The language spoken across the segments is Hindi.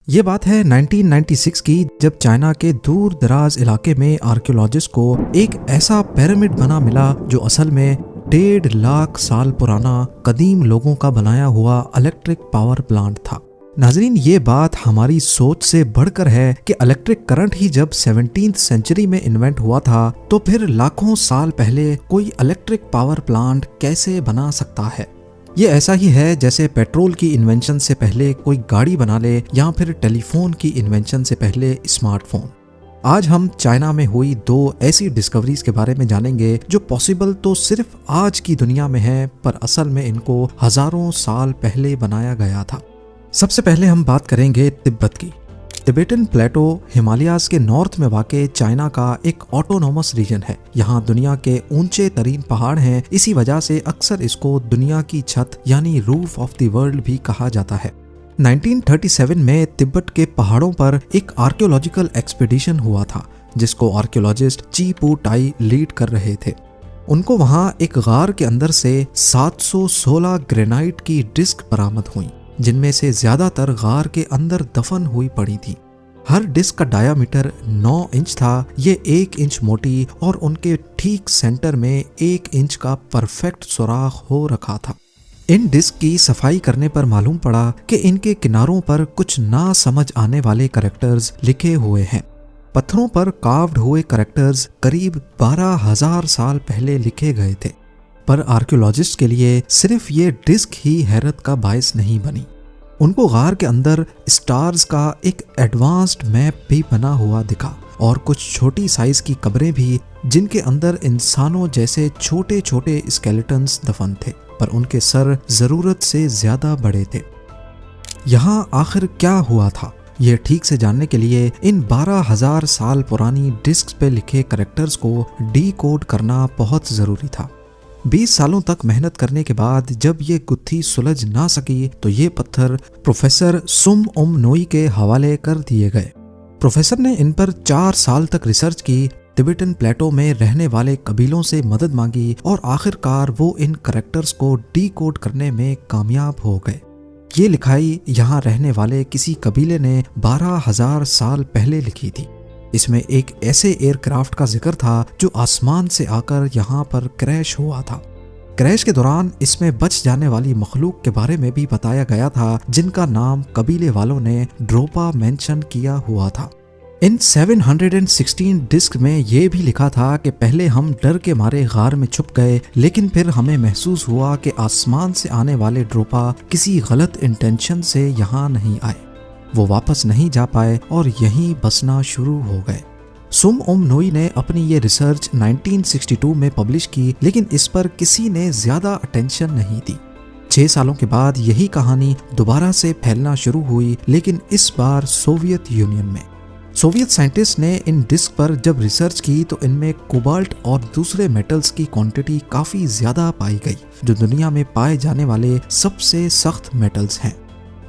ये बात है 1996 की, जब चाइना के दूर दराज इलाके में आर्कियोलॉजिस्ट को एक ऐसा पिरामिड बना मिला जो असल में 1.5 लाख साल पुराना कदीम लोगों का बनाया हुआ इलेक्ट्रिक पावर प्लांट था। नाजरीन, ये बात हमारी सोच से बढ़कर है कि इलेक्ट्रिक करंट ही जब 17वीं सेंचुरी में इन्वेंट हुआ था, तो फिर लाखों साल पहले कोई इलेक्ट्रिक पावर प्लांट कैसे बना सकता है। ये ऐसा ही है जैसे पेट्रोल की इन्वेंशन से पहले कोई गाड़ी बना ले या फिर टेलीफोन की इन्वेंशन से पहले स्मार्टफोन। आज हम चाइना में हुई 2 ऐसी डिस्कवरीज के बारे में जानेंगे जो पॉसिबल तो सिर्फ आज की दुनिया में है, पर असल में इनको हजारों साल पहले बनाया गया था। सबसे पहले हम बात करेंगे तिब्बत की। टिबेटन प्लेटो हिमालयाज के नॉर्थ में वाक़े चाइना का एक ऑटोनोमस रीजन है। यहाँ दुनिया के ऊंचे तरीन पहाड़ हैं, इसी वजह से अक्सर इसको दुनिया की छत यानी रूफ ऑफ द वर्ल्ड भी कहा जाता है। 1937 में तिब्बत के पहाड़ों पर एक आर्कियोलॉजिकल एक्सपीडिशन हुआ था, जिसको आर्कियोलॉजिस्ट ची पू टाई लीड कर रहे थे। उनको वहाँ एक गार के अंदर से 716 ग्रेनाइट की डिस्क बरामद हुई, जिनमें से ज्यादातर गार के अंदर दफन हुई पड़ी थी। हर डिस्क का डायामीटर 9 इंच था। ये 1 इंच मोटी और उनके ठीक सेंटर में 1 इंच का परफेक्ट सुराख हो रखा था। इन डिस्क की सफाई करने पर मालूम पड़ा कि इनके किनारों पर कुछ ना समझ आने वाले कैरेक्टर्स लिखे हुए हैं। पत्थरों पर कार्व्ड हुए कैरेक्टर्स करीब 12,000 साल पहले लिखे गए थे। पर आर्कियोलॉजिस्ट के लिए सिर्फ ये डिस्क ही हैरत का बायस नहीं बनी। उनको गार के अंदर स्टार्स का एक एडवांस्ड मैप भी बना हुआ दिखा और कुछ छोटी साइज की कब्रें भी, जिनके अंदर इंसानों जैसे छोटे छोटे स्केलेटन्स दफन थे, पर उनके सर जरूरत से ज्यादा बड़े थे। यहाँ आखिर क्या हुआ था, ये ठीक से जानने के लिए इन 12,000 साल पुरानी डिस्क पे लिखे कैरेक्टर्स को डीकोड करना बहुत जरूरी था। 20 सालों तक मेहनत करने के बाद जब ये गुत्थी सुलझ ना सकी, तो ये पत्थर प्रोफेसर सुम ओम नोई के हवाले कर दिए गए। प्रोफेसर ने इन पर 4 साल तक रिसर्च की, टिबेटन प्लेटो में रहने वाले कबीलों से मदद मांगी और आखिरकार वो इन कैरेक्टर्स को डीकोड करने में कामयाब हो गए। ये लिखाई यहाँ रहने वाले किसी कबीले ने 12,000 साल पहले लिखी थी। इसमें एक ऐसे एयरक्राफ्ट का जिक्र था जो आसमान से आकर यहाँ पर क्रैश हुआ था। क्रैश के दौरान इसमें बच जाने वाली मखलूक के बारे में भी बताया गया था, जिनका नाम कबीले वालों ने ड्रोपा मेंशन किया हुआ था। इन 716 डिस्क में ये भी लिखा था कि पहले हम डर के मारे गार में छुप गए, लेकिन फिर हमें महसूस हुआ कि आसमान से आने वाले ड्रोपा किसी गलत इंटेंशन से यहाँ नहीं आए। वो वापस नहीं जा पाए और यहीं बसना शुरू हो गए। सुम ओम नोई ने अपनी ये रिसर्च 1962 में पब्लिश की, लेकिन इस पर किसी ने ज्यादा अटेंशन नहीं दी। 6 सालों के बाद यही कहानी दोबारा से फैलना शुरू हुई, लेकिन इस बार सोवियत यूनियन में। सोवियत साइंटिस्ट ने इन डिस्क पर जब रिसर्च की तो इनमें कोबाल्ट और दूसरे मेटल्स की क्वांटिटी काफी ज्यादा पाई गई, जो दुनिया में पाए जाने वाले सबसे सख्त मेटल्स हैं।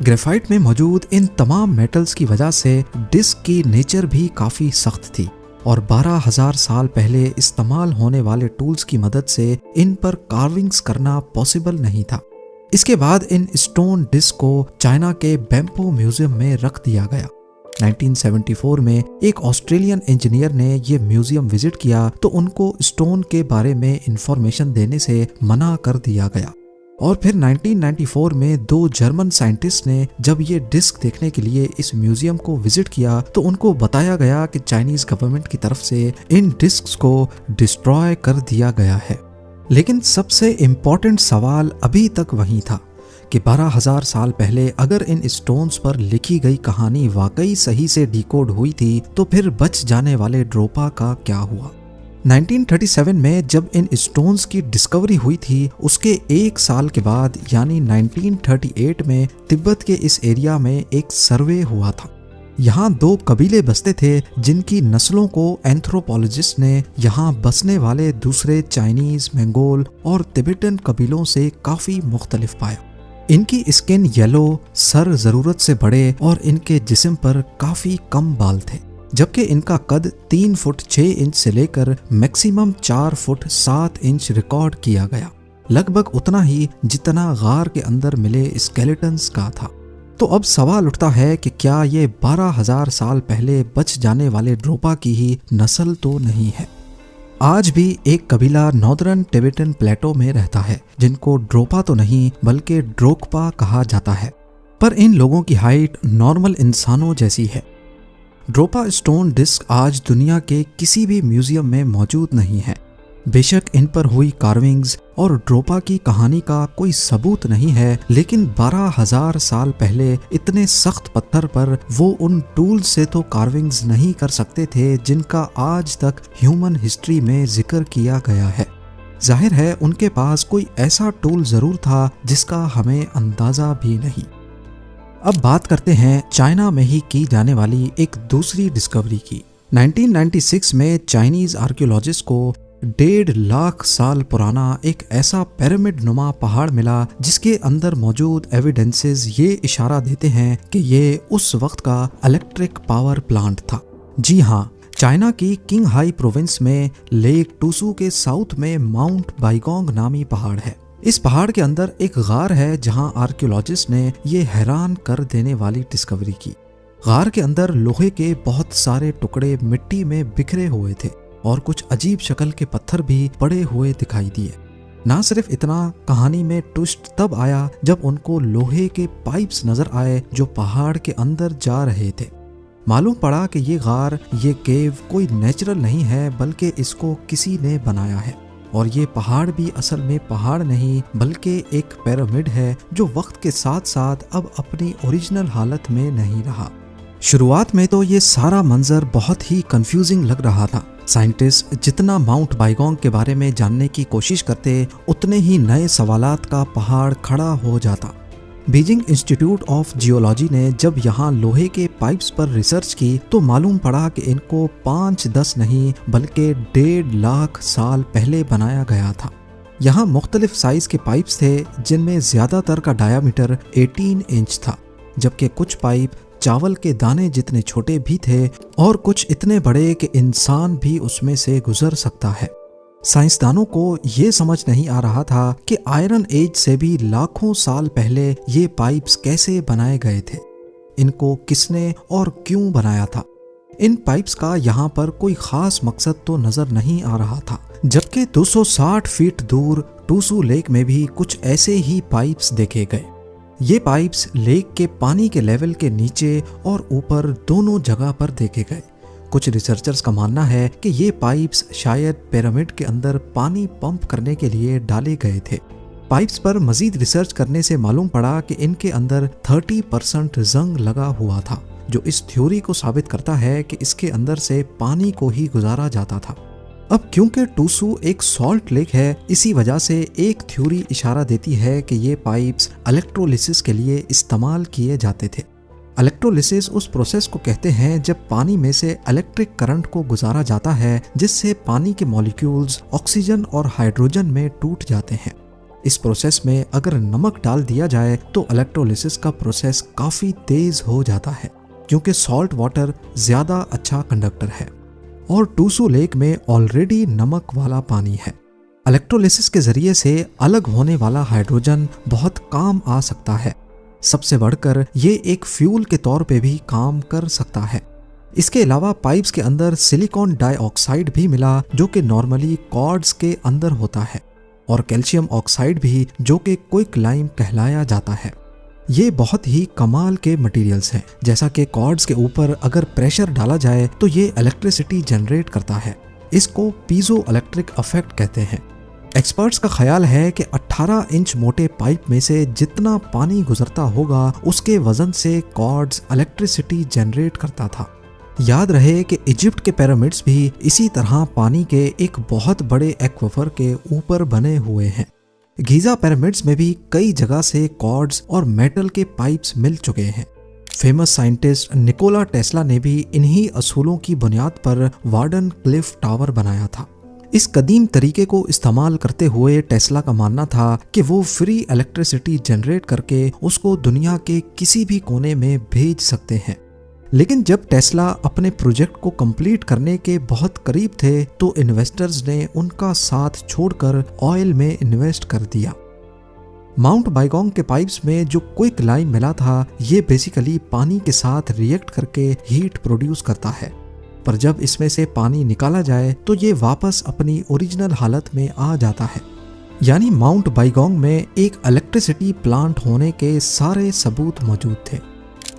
ग्रेफाइट में मौजूद इन तमाम मेटल्स की वजह से डिस्क की नेचर भी काफी सख्त थी और 12,000 साल पहले इस्तेमाल होने वाले टूल्स की मदद से इन पर कार्विंग्स करना पॉसिबल नहीं था। इसके बाद इन स्टोन डिस्क को चाइना के बैम्पो म्यूजियम में रख दिया गया। 1974 में एक ऑस्ट्रेलियन इंजीनियर ने ये म्यूजियम विजिट किया तो उनको स्टोन के बारे में इंफॉर्मेशन देने से मना कर दिया गया। और फिर 1994 में 2 जर्मन साइंटिस्ट ने जब ये डिस्क देखने के लिए इस म्यूजियम को विजिट किया तो उनको बताया गया कि चाइनीज गवर्नमेंट की तरफ से इन डिस्क्स को डिस्ट्रॉय कर दिया गया है। लेकिन सबसे इम्पोर्टेंट सवाल अभी तक वही था कि 12,000 साल पहले अगर इन स्टोन्स पर लिखी गई कहानी वाकई सही से डिकोड हुई थी, तो फिर बच जाने वाले ड्रोपा का क्या हुआ। 1937 में जब इन स्टोन्स की डिस्कवरी हुई थी, उसके 1 साल के बाद यानी 1938 में तिब्बत के इस एरिया में एक सर्वे हुआ था। यहाँ 2 कबीले बसते थे, जिनकी नस्लों को एंथ्रोपोलॉजिस्ट ने यहाँ बसने वाले दूसरे चाइनीज, मंगोल और तिब्बतन कबीलों से काफी मुख्तलिफ पाया। इनकी स्किन येलो, सर जरूरत से बड़े और इनके जिस्म पर काफी कम बाल थे, जबकि इनका कद 3 फुट 6 इंच से लेकर मैक्सिमम 4 फुट 7 इंच रिकॉर्ड किया गया, लगभग उतना ही जितना गार के अंदर मिले स्केलेटन्स का था। तो अब सवाल उठता है कि क्या ये 12,000 साल पहले बच जाने वाले ड्रोपा की ही नस्ल तो नहीं है। आज भी एक कबीला नॉर्दर्न टिबेटन प्लेटो में रहता है जिनको ड्रोपा तो नहीं बल्कि ड्रोकपा कहा जाता है, पर इन लोगों की हाइट नॉर्मल इंसानों जैसी है। ड्रोपा स्टोन डिस्क आज दुनिया के किसी भी म्यूजियम में मौजूद नहीं है। बेशक इन पर हुई कार्विंग्स और ड्रोपा की कहानी का कोई सबूत नहीं है, लेकिन 12,000 साल पहले इतने सख्त पत्थर पर वो उन टूल से तो कार्विंग्स नहीं कर सकते थे जिनका आज तक ह्यूमन हिस्ट्री में जिक्र किया गया है। जाहिर है उनके पास कोई ऐसा टूल जरूर था जिसका हमें अंदाजा भी नहीं। अब बात करते हैं चाइना में ही की जाने वाली एक दूसरी डिस्कवरी की। 1996 में चाइनीज आर्कियोलॉजिस्ट को 1.5 लाख साल पुराना एक ऐसा पिरामिड नुमा पहाड़ मिला जिसके अंदर मौजूद एविडेंसेस ये इशारा देते हैं कि ये उस वक्त का इलेक्ट्रिक पावर प्लांट था। जी हाँ, चाइना की किंगहाई प्रोविंस में लेक टूसू के साउथ में माउंट बाइगोंग नामी पहाड़ है। इस पहाड़ के अंदर एक गार है जहां आर्कियोलॉजिस्ट ने ये हैरान कर देने वाली डिस्कवरी की। गार के अंदर लोहे के बहुत सारे टुकड़े मिट्टी में बिखरे हुए थे और कुछ अजीब शक्ल के पत्थर भी पड़े हुए दिखाई दिए। ना सिर्फ इतना, कहानी में ट्विस्ट तब आया जब उनको लोहे के पाइप्स नजर आए जो पहाड़ के अंदर जा रहे थे। मालूम पड़ा कि ये गार, ये केव कोई नेचुरल नहीं है बल्कि इसको किसी ने बनाया है। और ये पहाड़ भी असल में पहाड़ नहीं बल्कि एक पिरामिड है जो वक्त के साथ साथ अब अपनी ओरिजिनल हालत में नहीं रहा। शुरुआत में तो ये सारा मंजर बहुत ही कंफ्यूजिंग लग रहा था। साइंटिस्ट जितना माउंट बाइगोंग के बारे में जानने की कोशिश करते उतने ही नए सवालात का पहाड़ खड़ा हो जाता। बीजिंग इंस्टीट्यूट ऑफ जियोलॉजी ने जब यहाँ लोहे के पाइप्स पर रिसर्च की तो मालूम पड़ा कि इनको 5-10 नहीं बल्कि 1.5 लाख साल पहले बनाया गया था। यहाँ मुख्तलिफ साइज के पाइप्स थे जिनमें ज्यादातर का डायामीटर 18 इंच था, जबकि कुछ पाइप चावल के दाने जितने छोटे भी थे और कुछ इतने बड़े कि इंसान भी उसमें से गुजर सकता है। साइंसदानों को ये समझ नहीं आ रहा था कि आयरन एज से भी लाखों साल पहले ये पाइप्स कैसे बनाए गए थे, इनको किसने और क्यों बनाया था। इन पाइप्स का यहाँ पर कोई खास मकसद तो नजर नहीं आ रहा था, जबकि 260 फीट दूर टूसू लेक में भी कुछ ऐसे ही पाइप्स देखे गए। ये पाइप्स लेक के पानी के लेवल के नीचे और ऊपर दोनों जगह पर देखे गए। कुछ रिसर्चर्स का मानना है कि ये पाइप्स शायद पिरामिड के अंदर पानी पंप करने के लिए डाले गए थे। पाइप्स पर मजीद रिसर्च करने से मालूम पड़ा कि इनके अंदर 30% जंग लगा हुआ था, जो इस थ्योरी को साबित करता है कि इसके अंदर से पानी को ही गुजारा जाता था। अब क्योंकि टूसू एक सॉल्ट लेक है, इसी वजह से एक थ्योरी इशारा देती है कि ये पाइप्स इलेक्ट्रोलिसिस के लिए इस्तेमाल किए जाते थे। इलेक्ट्रोलिसिस उस प्रोसेस को कहते हैं जब पानी में से इलेक्ट्रिक करंट को गुजारा जाता है जिससे पानी के मॉलिक्यूल्स ऑक्सीजन और हाइड्रोजन में टूट जाते हैं। इस प्रोसेस में अगर नमक डाल दिया जाए तो इलेक्ट्रोलिसिस का प्रोसेस काफी तेज हो जाता है, क्योंकि सॉल्ट वाटर ज्यादा अच्छा कंडक्टर है और टूसू लेक में ऑलरेडी नमक वाला पानी है। इलेक्ट्रोलिसिस के जरिए से अलग होने वाला हाइड्रोजन बहुत काम आ सकता है। सबसे बढ़कर ये एक फ्यूल के तौर पे भी काम कर सकता है। इसके अलावा पाइप्स के अंदर सिलिकॉन डाइऑक्साइड भी मिला जो कि नॉर्मली कॉर्ड्स के अंदर होता है, और कैल्शियम ऑक्साइड भी जो कि क्विक लाइम कहलाया जाता है। ये बहुत ही कमाल के मटेरियल्स हैं। जैसा कि कॉर्ड्स के ऊपर अगर प्रेशर डाला जाए तो ये इलेक्ट्रिसिटी जनरेट करता है। इसको पीजो इलेक्ट्रिक इफेक्ट कहते हैं। एक्सपर्ट्स का ख्याल है कि 18 इंच मोटे पाइप में से जितना पानी गुजरता होगा उसके वजन से कॉर्ड्स इलेक्ट्रिसिटी जनरेट करता था। याद रहे कि इजिप्ट के पिरामिड्स भी इसी तरह पानी के एक बहुत बड़े एक्वाफर के ऊपर बने हुए हैं। गीजा पिरामिड्स में भी कई जगह से कॉर्ड्स और मेटल के पाइप्स मिल चुके हैं। फेमस साइंटिस्ट निकोला टेस्ला ने भी इन्हीं असूलों की बुनियाद पर वार्डन क्लिफ टावर बनाया था। इस कदीम तरीके को इस्तेमाल करते हुए टेस्ला का मानना था कि वो फ्री इलेक्ट्रिसिटी जनरेट करके उसको दुनिया के किसी भी कोने में भेज सकते हैं। लेकिन जब टेस्ला अपने प्रोजेक्ट को कंप्लीट करने के बहुत करीब थे तो इन्वेस्टर्स ने उनका साथ छोड़कर ऑयल में इन्वेस्ट कर दिया। माउंट बाइगोंग के पाइप्स में जो क्विक लाइम मिला था, ये बेसिकली पानी के साथ रिएक्ट करके हीट प्रोड्यूस करता है, पर जब इसमें से पानी निकाला जाए तो ये वापस अपनी ओरिजिनल हालत में आ जाता है। यानी माउंट बाइगोंग में एक इलेक्ट्रिसिटी प्लांट होने के सारे सबूत मौजूद थे।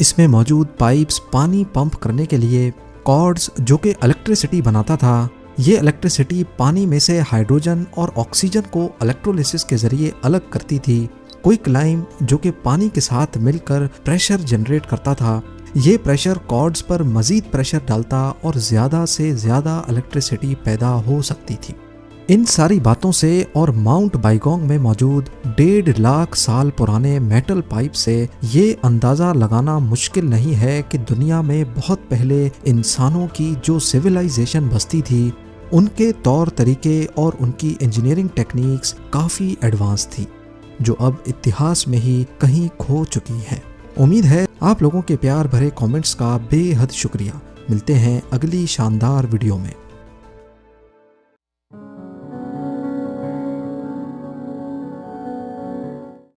इसमें मौजूद पाइप्स पानी पंप करने के लिए, कॉर्ड्स जो कि इलेक्ट्रिसिटी बनाता था, ये इलेक्ट्रिसिटी पानी में से हाइड्रोजन और ऑक्सीजन को इलेक्ट्रोलिसिस के जरिए अलग करती थी, क्विक लाइम जो कि पानी के साथ मिलकर प्रेशर जनरेट करता था, ये प्रेशर कॉर्ड्स पर मजीद प्रेशर डालता और ज़्यादा से ज़्यादा इलेक्ट्रिसिटी पैदा हो सकती थी। इन सारी बातों से और माउंट बाइगोंग में मौजूद 1.5 लाख साल पुराने मेटल पाइप से ये अंदाज़ा लगाना मुश्किल नहीं है कि दुनिया में बहुत पहले इंसानों की जो सिविलाइजेशन बसती थी, उनके तौर तरीके और उनकी इंजीनियरिंग टेक्निक्स काफ़ी एडवांस थी, जो अब इतिहास में ही कहीं खो चुकी हैं। उम्मीद है आप लोगों के प्यार भरे कमेंट्स का बेहद शुक्रिया। मिलते हैं अगली शानदार वीडियो में।